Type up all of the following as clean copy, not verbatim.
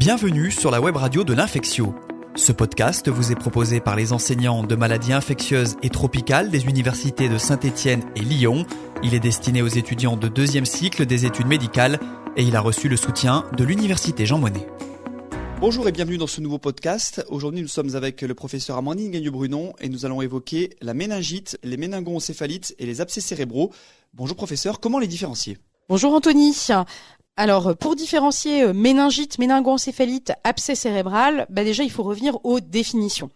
Bienvenue sur la web radio de l'Infectio. Ce podcast vous est proposé par les enseignants de maladies infectieuses et tropicales des universités de Saint-Étienne et Lyon. Il est destiné aux étudiants de deuxième cycle des études médicales et il a reçu le soutien de l'université Jean Monnet. Bonjour et bienvenue dans ce nouveau podcast. Aujourd'hui, nous sommes avec le professeur Amandine Gagnon-Brunon et nous allons évoquer la méningite, les méningoencéphalites et les abcès cérébraux. Bonjour professeur, comment les différencier ? Bonjour Anthony. Alors, pour différencier méningite, méningoencéphalite, abcès cérébral, déjà il faut revenir aux définitions.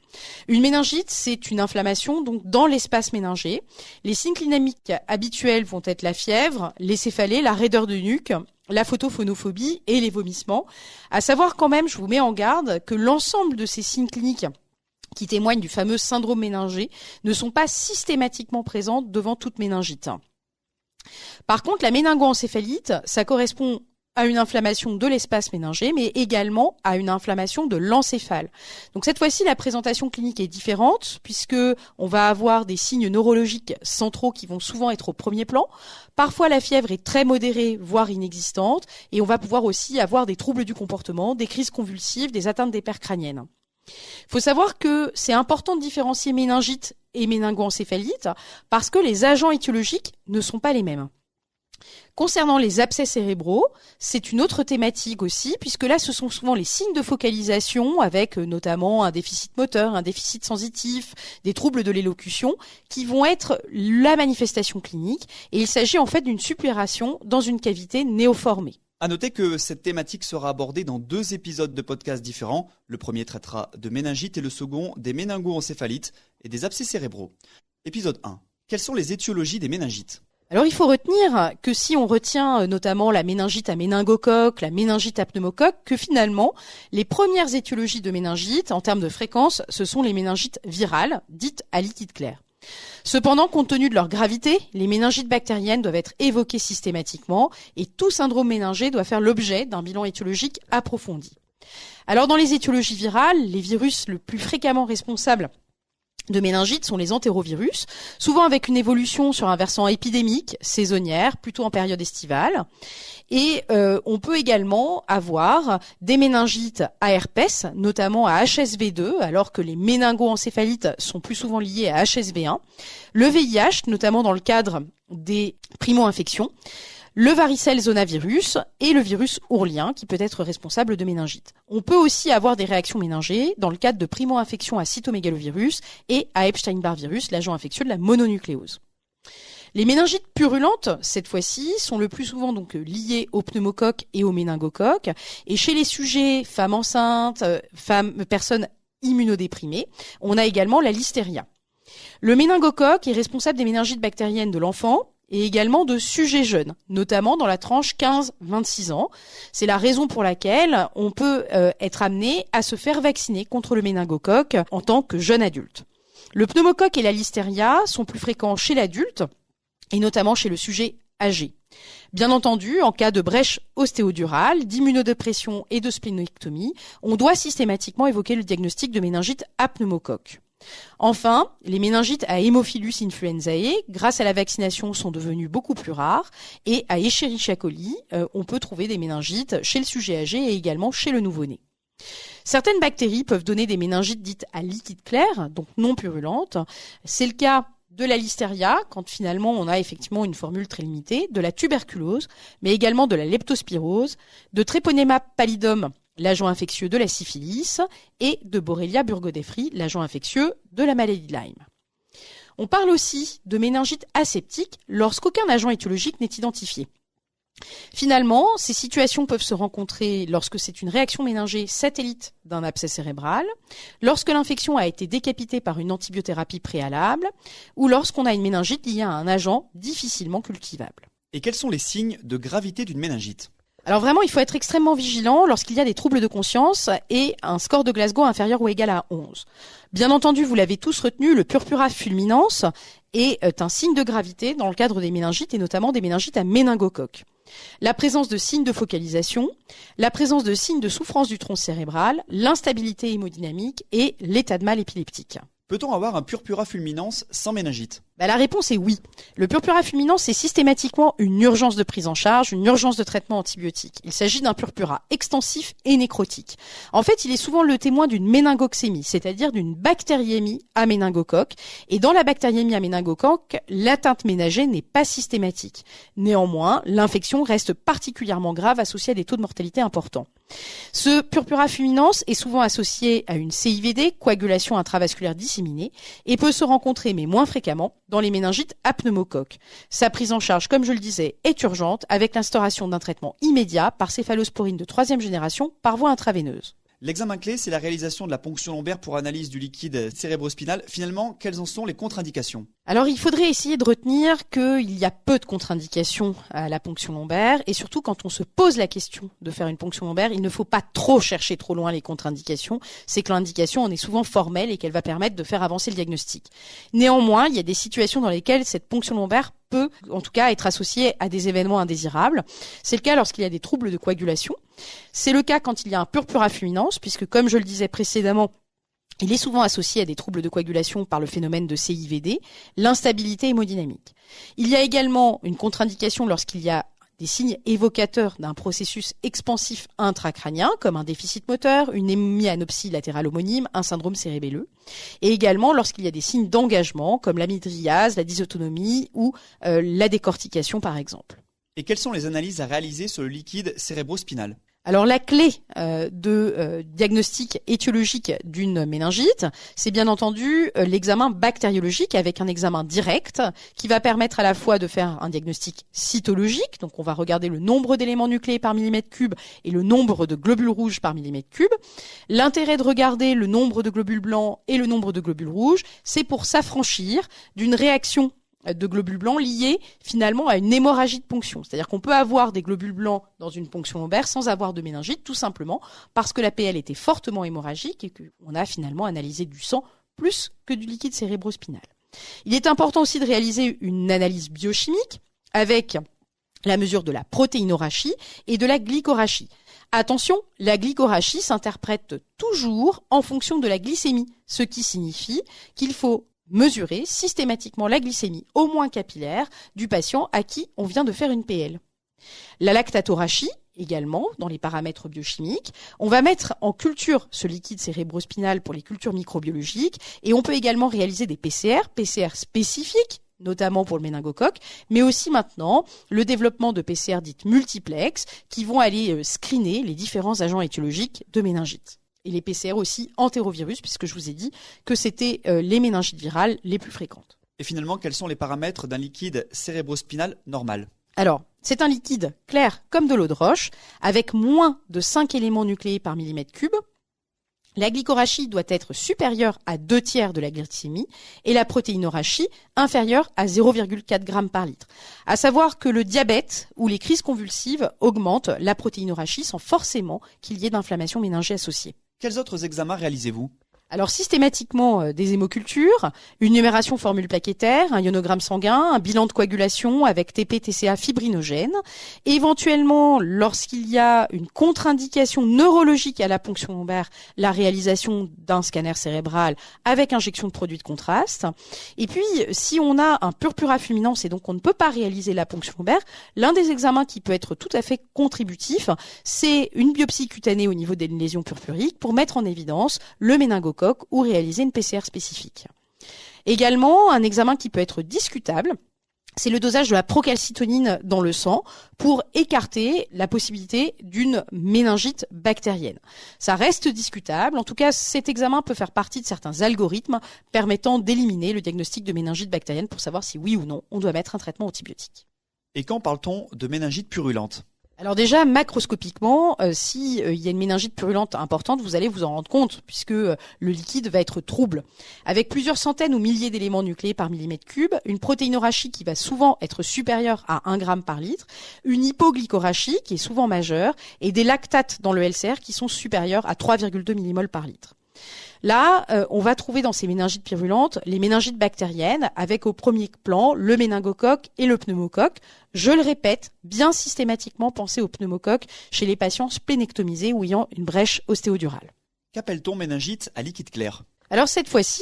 Une méningite, c'est une inflammation donc dans l'espace méningé. Les signes cliniques habituels vont être la fièvre, les céphalées, la raideur de nuque, la photophonophobie et les vomissements. À savoir quand même, je vous mets en garde, que l'ensemble de ces signes cliniques qui témoignent du fameux syndrome méningé ne sont pas systématiquement présents devant toute méningite. Par contre, la méningoencéphalite, ça correspond à une inflammation de l'espace méningé, mais également à une inflammation de l'encéphale. Donc cette fois-ci, la présentation clinique est différente, puisque on va avoir des signes neurologiques centraux qui vont souvent être au premier plan. Parfois, la fièvre est très modérée, voire inexistante, et on va pouvoir aussi avoir des troubles du comportement, des crises convulsives, des atteintes des paires crâniennes. Il faut savoir que c'est important de différencier méningite et méningoencéphalite parce que les agents étiologiques ne sont pas les mêmes. Concernant les abcès cérébraux, c'est une autre thématique aussi, puisque là, ce sont souvent les signes de focalisation avec notamment un déficit moteur, un déficit sensitif, des troubles de l'élocution, qui vont être la manifestation clinique. Et il s'agit en fait d'une supplération dans une cavité néoformée. À noter que cette thématique sera abordée dans 2 épisodes de podcasts différents. Le premier traitera de méningite et le second des méningoencéphalites et des abcès cérébraux. Épisode 1. Quelles sont les étiologies des méningites ? Alors il faut retenir que si on retient notamment la méningite à méningocoque, la méningite à pneumocoque, que finalement les premières étiologies de méningite en termes de fréquence, ce sont les méningites virales, dites à liquide clair. Cependant, compte tenu de leur gravité, les méningites bactériennes doivent être évoquées systématiquement et tout syndrome méningé doit faire l'objet d'un bilan étiologique approfondi. Alors dans les étiologies virales, les virus le plus fréquemment responsables de méningite sont les entérovirus, souvent avec une évolution sur un versant épidémique, saisonnière, plutôt en période estivale. Et on peut également avoir des méningites à herpès, notamment à HSV2, alors que les méningoencéphalites sont plus souvent liés à HSV1. Le VIH, notamment dans le cadre des primo-infections. Le varicelle zonavirus et le virus ourlien qui peut être responsable de méningite. On peut aussi avoir des réactions méningées dans le cadre de primo-infections à cytomégalovirus et à Epstein-Barr virus, l'agent infectieux de la mononucléose. Les méningites purulentes, cette fois-ci, sont le plus souvent donc liées au pneumocoque et au méningocoque. Et chez les sujets femmes enceintes, personnes immunodéprimées, on a également la listeria. Le méningocoque est responsable des méningites bactériennes de l'enfant et également de sujets jeunes, notamment dans la tranche 15-26 ans. C'est la raison pour laquelle on peut être amené à se faire vacciner contre le méningocoque en tant que jeune adulte. Le pneumocoque et la listeria sont plus fréquents chez l'adulte et notamment chez le sujet âgé. Bien entendu, en cas de brèche ostéodurale, d'immunodépression et de splénectomie, on doit systématiquement évoquer le diagnostic de méningite à pneumocoque. Enfin, les méningites à Haemophilus influenzae, grâce à la vaccination, sont devenues beaucoup plus rares. Et à Escherichia coli, on peut trouver des méningites chez le sujet âgé et également chez le nouveau-né. Certaines bactéries peuvent donner des méningites dites à liquide clair, donc non purulentes. C'est le cas de la listeria, quand finalement on a effectivement une formule très limitée, de la tuberculose, mais également de la leptospirose, de Treponema pallidum, l'agent infectieux de la syphilis, et de Borrelia burgdorferi, l'agent infectieux de la maladie de Lyme. On parle aussi de méningite aseptique lorsqu'aucun agent étiologique n'est identifié. Finalement, ces situations peuvent se rencontrer lorsque c'est une réaction méningée satellite d'un abcès cérébral, lorsque l'infection a été décapitée par une antibiothérapie préalable, ou lorsqu'on a une méningite liée à un agent difficilement cultivable. Et quels sont les signes de gravité d'une méningite ? Alors vraiment, il faut être extrêmement vigilant lorsqu'il y a des troubles de conscience et un score de Glasgow inférieur ou égal à 11. Bien entendu, vous l'avez tous retenu, le purpura fulminans est un signe de gravité dans le cadre des méningites et notamment des méningites à méningocoque. La présence de signes de focalisation, la présence de signes de souffrance du tronc cérébral, l'instabilité hémodynamique et l'état de mal épileptique. Peut-on avoir un purpura fulminans sans méningite ? La réponse est oui. Le purpura fulminant, c'est systématiquement une urgence de prise en charge, une urgence de traitement antibiotique. Il s'agit d'un purpura extensif et nécrotique. En fait, il est souvent le témoin d'une méningoxémie, c'est-à-dire d'une bactériémie à méningocoque. Et dans la bactériémie à méningocoque, l'atteinte ménagée n'est pas systématique. Néanmoins, l'infection reste particulièrement grave, associée à des taux de mortalité importants. Ce purpura fulminans est souvent associé à une CIVD, coagulation intravasculaire disséminée, et peut se rencontrer, mais moins fréquemment, dans les méningites à pneumocoque. Sa prise en charge, comme je le disais, est urgente, avec l'instauration d'un traitement immédiat par céphalosporine de 3e génération par voie intraveineuse. L'examen clé, c'est la réalisation de la ponction lombaire pour analyse du liquide cérébrospinal. Finalement, quelles en sont les contre-indications ? Alors, il faudrait essayer de retenir qu'il y a peu de contre-indications à la ponction lombaire, et surtout quand on se pose la question de faire une ponction lombaire, il ne faut pas trop chercher trop loin les contre-indications. C'est que l'indication en est souvent formelle et qu'elle va permettre de faire avancer le diagnostic. Néanmoins, il y a des situations dans lesquelles cette ponction lombaire peut, en tout cas, être associée à des événements indésirables. C'est le cas lorsqu'il y a des troubles de coagulation. C'est le cas quand il y a un purpura fulminans, puisque, comme je le disais précédemment, il est souvent associé à des troubles de coagulation par le phénomène de CIVD, l'instabilité hémodynamique. Il y a également une contre-indication lorsqu'il y a des signes évocateurs d'un processus expansif intracrânien, comme un déficit moteur, une hémianopsie latérale homonyme, un syndrome cérébelleux, et également lorsqu'il y a des signes d'engagement, comme l'amydriase, la dysautonomie ou la décortication par exemple. Et quelles sont les analyses à réaliser sur le liquide cérébrospinal ? Alors la clé de diagnostic étiologique d'une méningite, c'est bien entendu l'examen bactériologique avec un examen direct qui va permettre à la fois de faire un diagnostic cytologique, donc on va regarder le nombre d'éléments nucléés par millimètre cube et le nombre de globules rouges par millimètre cube. L'intérêt de regarder le nombre de globules blancs et le nombre de globules rouges, c'est pour s'affranchir d'une réaction de globules blancs liés finalement à une hémorragie de ponction. C'est-à-dire qu'on peut avoir des globules blancs dans une ponction lombaire sans avoir de méningite, tout simplement parce que la PL était fortement hémorragique et qu'on a finalement analysé du sang plus que du liquide cérébrospinal. Il est important aussi de réaliser une analyse biochimique avec la mesure de la protéinorachie et de la glycorachie. Attention, la glycorachie s'interprète toujours en fonction de la glycémie, ce qui signifie qu'il faut mesurer systématiquement la glycémie au moins capillaire du patient à qui on vient de faire une PL. La lactatorachie, également, dans les paramètres biochimiques, on va mettre en culture ce liquide cérébrospinal pour les cultures microbiologiques et on peut également réaliser des PCR spécifiques, notamment pour le méningocoque, mais aussi maintenant le développement de PCR dites multiplex qui vont aller screener les différents agents étiologiques de méningite. Et les PCR aussi entérovirus, puisque je vous ai dit que c'était les méningites virales les plus fréquentes. Et finalement, quels sont les paramètres d'un liquide cérébrospinal normal ? Alors, c'est un liquide clair comme de l'eau de roche, avec moins de 5 éléments nucléés par millimètre cube. La glycorachie doit être supérieure à 2/3 de la glycémie et la protéinorachie inférieure à 0,4 g par litre. À savoir que le diabète ou les crises convulsives augmentent la protéinorachie sans forcément qu'il y ait d'inflammation méningée associée. Quels autres examens réalisez-vous ? Alors systématiquement des hémocultures, une numération formule plaquettaire, un ionogramme sanguin, un bilan de coagulation avec TP-TCA fibrinogène. Et éventuellement, lorsqu'il y a une contre-indication neurologique à la ponction lombaire, la réalisation d'un scanner cérébral avec injection de produits de contraste. Et puis, si on a un purpura fulminans et donc on ne peut pas réaliser la ponction lombaire, l'un des examens qui peut être tout à fait contributif, c'est une biopsie cutanée au niveau des lésions purpuriques pour mettre en évidence le méningocoque ou réaliser une PCR spécifique. Également, un examen qui peut être discutable, c'est le dosage de la procalcitonine dans le sang pour écarter la possibilité d'une méningite bactérienne. Ça reste discutable. En tout cas, cet examen peut faire partie de certains algorithmes permettant d'éliminer le diagnostic de méningite bactérienne pour savoir si oui ou non on doit mettre un traitement antibiotique. Et quand parle-t-on de méningite purulente ? Alors déjà, macroscopiquement, si il y a une méningite purulente importante, vous allez vous en rendre compte puisque le liquide va être trouble. Avec plusieurs centaines ou milliers d'éléments nucléés par millimètre cube, une protéinorachie qui va souvent être supérieure à 1 g par litre, une hypoglycorachie qui est souvent majeure et des lactates dans le LCR qui sont supérieurs à 3,2 millimoles par litre. Là, on va trouver dans ces méningites purulentes les méningites bactériennes avec au premier plan le méningocoque et le pneumocoque. Je le répète, bien systématiquement penser au pneumocoque chez les patients splénectomisés ou ayant une brèche ostéodurale. Qu'appelle-t-on méningite à liquide clair ? Alors cette fois-ci,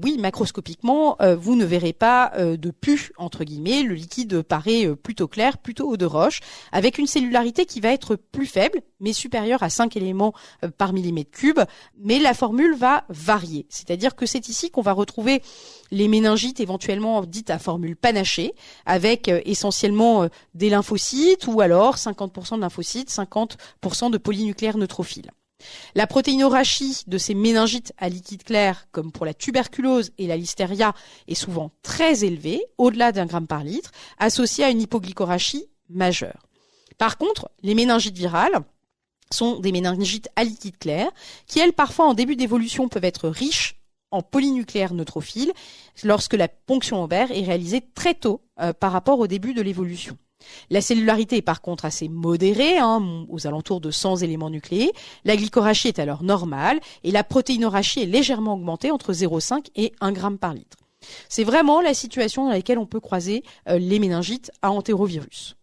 oui, macroscopiquement, vous ne verrez pas de pus, entre guillemets. Le liquide paraît plutôt clair, plutôt eau de roche, avec une cellularité qui va être plus faible, mais supérieure à 5 éléments par millimètre cube. Mais la formule va varier. C'est-à-dire que c'est ici qu'on va retrouver les méningites éventuellement dites à formule panachée, avec essentiellement des lymphocytes, ou alors 50% de lymphocytes, 50% de polynucléaires neutrophiles. La protéinorachie de ces méningites à liquide clair, comme pour la tuberculose et la listeria, est souvent très élevée, au-delà d'1 gramme par litre, associée à une hypoglycorachie majeure. Par contre, les méningites virales sont des méningites à liquide clair, qui elles, parfois en début d'évolution, peuvent être riches en polynucléaires neutrophiles, lorsque la ponction ovaire est réalisée très tôt par rapport au début de l'évolution. La cellularité est par contre assez modérée, aux alentours de 100 éléments nucléés. La glycorachie est alors normale et la protéinorachie est légèrement augmentée entre 0,5 et 1 gramme par litre. C'est vraiment la situation dans laquelle on peut croiser les méningites à entérovirus.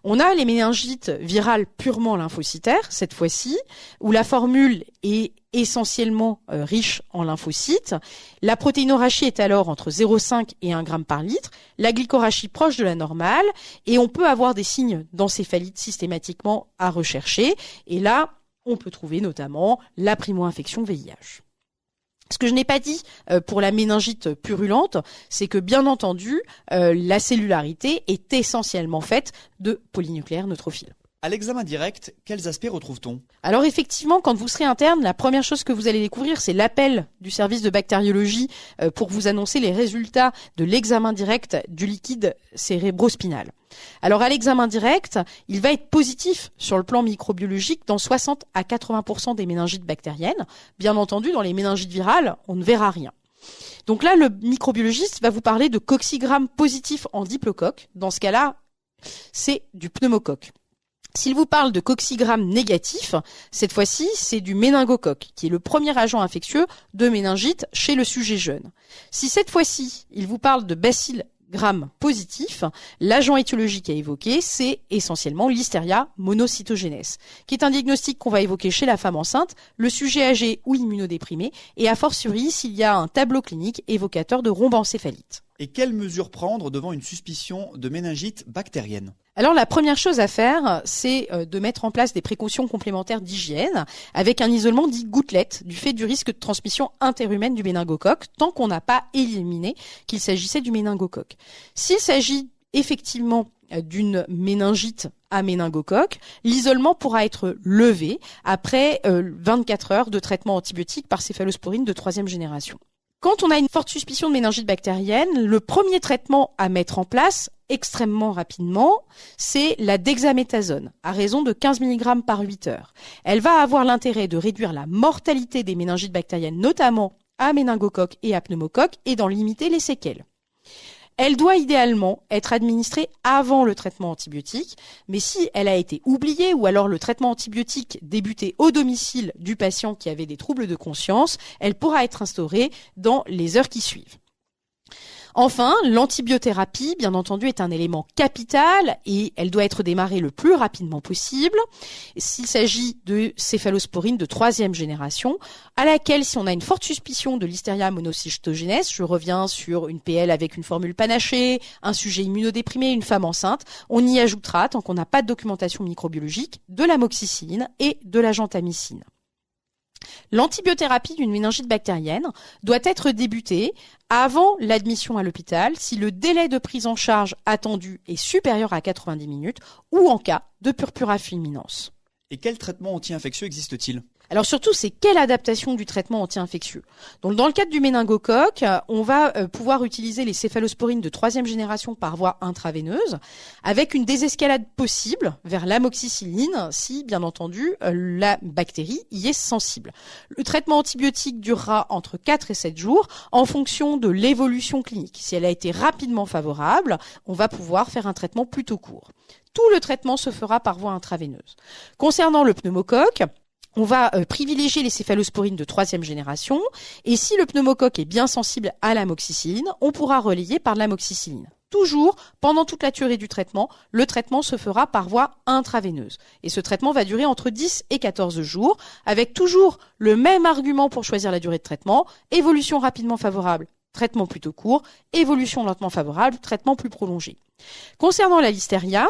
On a les méningites virales purement lymphocytaires, cette fois-ci, où la formule est essentiellement riche en lymphocytes. La protéinorachie est alors entre 0,5 et 1 gramme par litre, la glycorachie proche de la normale, et on peut avoir des signes d'encéphalite systématiquement à rechercher. Et là, on peut trouver notamment la primo-infection VIH. Ce que je n'ai pas dit pour la méningite purulente, c'est que bien entendu, la cellularité est essentiellement faite de polynucléaires neutrophiles. À l'examen direct, quels aspects retrouve-t-on ? Alors effectivement, quand vous serez interne, la première chose que vous allez découvrir, c'est l'appel du service de bactériologie pour vous annoncer les résultats de l'examen direct du liquide cérébrospinal. Alors à l'examen direct, il va être positif sur le plan microbiologique dans 60 à 80% des méningites bactériennes. Bien entendu, dans les méningites virales, on ne verra rien. Donc là, le microbiologiste va vous parler de coccigramme positif en diplocoque. Dans ce cas-là, c'est du pneumocoque. S'il vous parle de coccigramme négatif, cette fois-ci, c'est du méningocoque, qui est le premier agent infectieux de méningite chez le sujet jeune. Si cette fois-ci, il vous parle de bacille-gramme positif, l'agent étiologique à évoquer, c'est essentiellement Listeria monocytogenes, qui est un diagnostic qu'on va évoquer chez la femme enceinte, le sujet âgé ou immunodéprimé, et a fortiori s'il y a un tableau clinique évocateur de rhombencéphalite. Et quelles mesures prendre devant une suspicion de méningite bactérienne ? Alors la première chose à faire, c'est de mettre en place des précautions complémentaires d'hygiène avec un isolement dit gouttelette du fait du risque de transmission interhumaine du méningocoque tant qu'on n'a pas éliminé qu'il s'agissait du méningocoque. S'il s'agit effectivement d'une méningite à méningocoque, l'isolement pourra être levé après 24 heures de traitement antibiotique par céphalosporine de 3e génération. Quand on a une forte suspicion de méningite bactérienne, le premier traitement à mettre en place extrêmement rapidement, c'est la dexaméthasone, à raison de 15 mg par 8 heures. Elle va avoir l'intérêt de réduire la mortalité des méningites bactériennes, notamment à méningocoque et à pneumocoque, et d'en limiter les séquelles. Elle doit idéalement être administrée avant le traitement antibiotique, mais si elle a été oubliée ou alors le traitement antibiotique débuté au domicile du patient qui avait des troubles de conscience, elle pourra être instaurée dans les heures qui suivent. Enfin, l'antibiothérapie, bien entendu, est un élément capital et elle doit être démarrée le plus rapidement possible. S'il s'agit de céphalosporine de 3e génération, à laquelle, si on a une forte suspicion de Listeria monocytogenes, je reviens sur une PL avec une formule panachée, un sujet immunodéprimé, une femme enceinte, on y ajoutera, tant qu'on n'a pas de documentation microbiologique, de l'amoxicilline et de la gentamicine. L'antibiothérapie d'une méningite bactérienne doit être débutée avant l'admission à l'hôpital si le délai de prise en charge attendu est supérieur à 90 minutes ou en cas de purpura fulminans. Et quel traitement anti-infectieux existe-t-il ? Alors surtout, c'est quelle adaptation du traitement anti-infectieux. Donc dans le cadre du méningocoque, on va pouvoir utiliser les céphalosporines de 3e génération par voie intraveineuse avec une désescalade possible vers l'amoxicilline si, bien entendu, la bactérie y est sensible. Le traitement antibiotique durera entre 4 et 7 jours en fonction de l'évolution clinique. Si elle a été rapidement favorable, on va pouvoir faire un traitement plutôt court. Tout le traitement se fera par voie intraveineuse. Concernant le pneumocoque, on va privilégier les céphalosporines de 3e génération et si le pneumocoque est bien sensible à l'amoxicilline, on pourra relayer par l'amoxicilline. toujours, pendant toute la durée du traitement, le traitement se fera par voie intraveineuse. Et ce traitement va durer entre 10 et 14 jours, avec toujours le même argument pour choisir la durée de traitement, évolution rapidement favorable, traitement plutôt court, évolution lentement favorable, traitement plus prolongé. Concernant la listeria,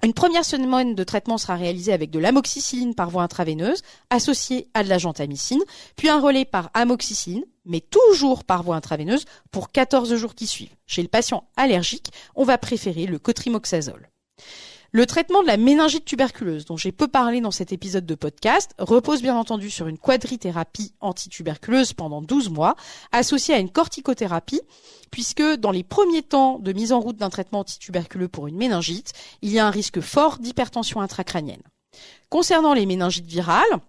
une première semaine de traitement sera réalisée avec de l'amoxicilline par voie intraveineuse, associée à de la gentamicine, puis un relais par amoxicilline, mais toujours par voie intraveineuse, pour 14 jours qui suivent. Chez le patient allergique, on va préférer le cotrimoxazole. Le traitement de la méningite tuberculeuse, dont j'ai peu parlé dans cet épisode de podcast, repose bien entendu sur une quadrithérapie antituberculeuse pendant 12 mois, associée à une corticothérapie, puisque dans les premiers temps de mise en route d'un traitement antituberculeux pour une méningite, il y a un risque fort d'hypertension intracrânienne. Concernant les méningites virales,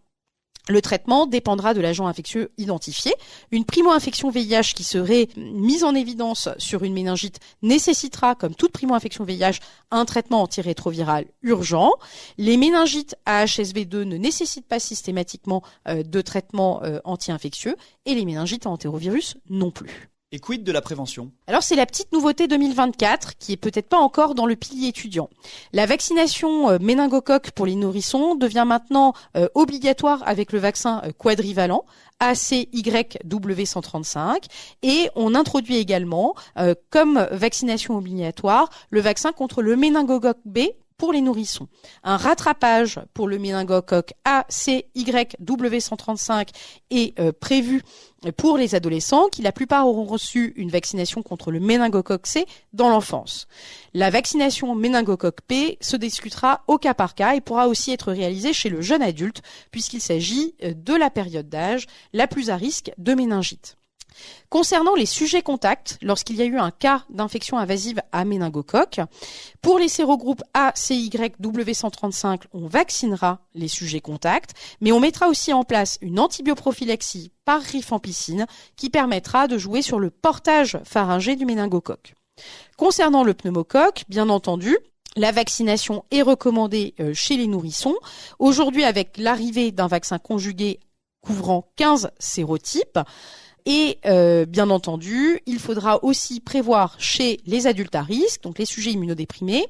le traitement dépendra de l'agent infectieux identifié. Une primo-infection VIH qui serait mise en évidence sur une méningite nécessitera, comme toute primo-infection VIH, un traitement antirétroviral urgent. Les méningites à HSV2 ne nécessitent pas systématiquement de traitement anti-infectieux et les méningites à entérovirus non plus. Et quid de la prévention ? Alors c'est la petite nouveauté 2024 qui est peut-être pas encore dans le pilier étudiant. La vaccination méningocoque pour les nourrissons devient maintenant obligatoire avec le vaccin quadrivalent ACYW135 et on introduit également comme vaccination obligatoire le vaccin contre le méningocoque B pour les nourrissons. Un rattrapage pour le méningocoque ACYW135 est prévu pour les adolescents qui la plupart auront reçu une vaccination contre le méningocoque C dans l'enfance. La vaccination méningocoque P se discutera au cas par cas et pourra aussi être réalisée chez le jeune adulte puisqu'il s'agit de la période d'âge la plus à risque de méningite. Concernant les sujets contacts, lorsqu'il y a eu un cas d'infection invasive à méningocoque, pour les sérogroupes ACYW135, on vaccinera les sujets contacts, mais on mettra aussi en place une antibioprophylaxie par rifampicine qui permettra de jouer sur le portage pharyngé du méningocoque. Concernant le pneumocoque, bien entendu, la vaccination est recommandée chez les nourrissons. Aujourd'hui, avec l'arrivée d'un vaccin conjugué couvrant 15 sérotypes, et bien entendu, il faudra aussi prévoir chez les adultes à risque, donc les sujets immunodéprimés,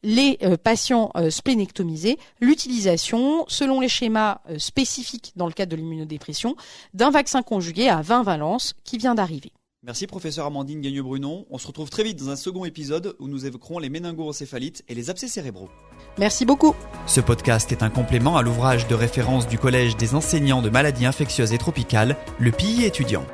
les patients splénectomisés, l'utilisation, selon les schémas spécifiques dans le cadre de l'immunodépression, d'un vaccin conjugué à 20 valences qui vient d'arriver. Merci professeur Amandine Gagneux-Brunon. On se retrouve très vite dans un second épisode où nous évoquerons les méningoencéphalites et les abcès cérébraux. Merci beaucoup. Ce podcast est un complément à l'ouvrage de référence du Collège des enseignants de maladies infectieuses et tropicales, le PI étudiant.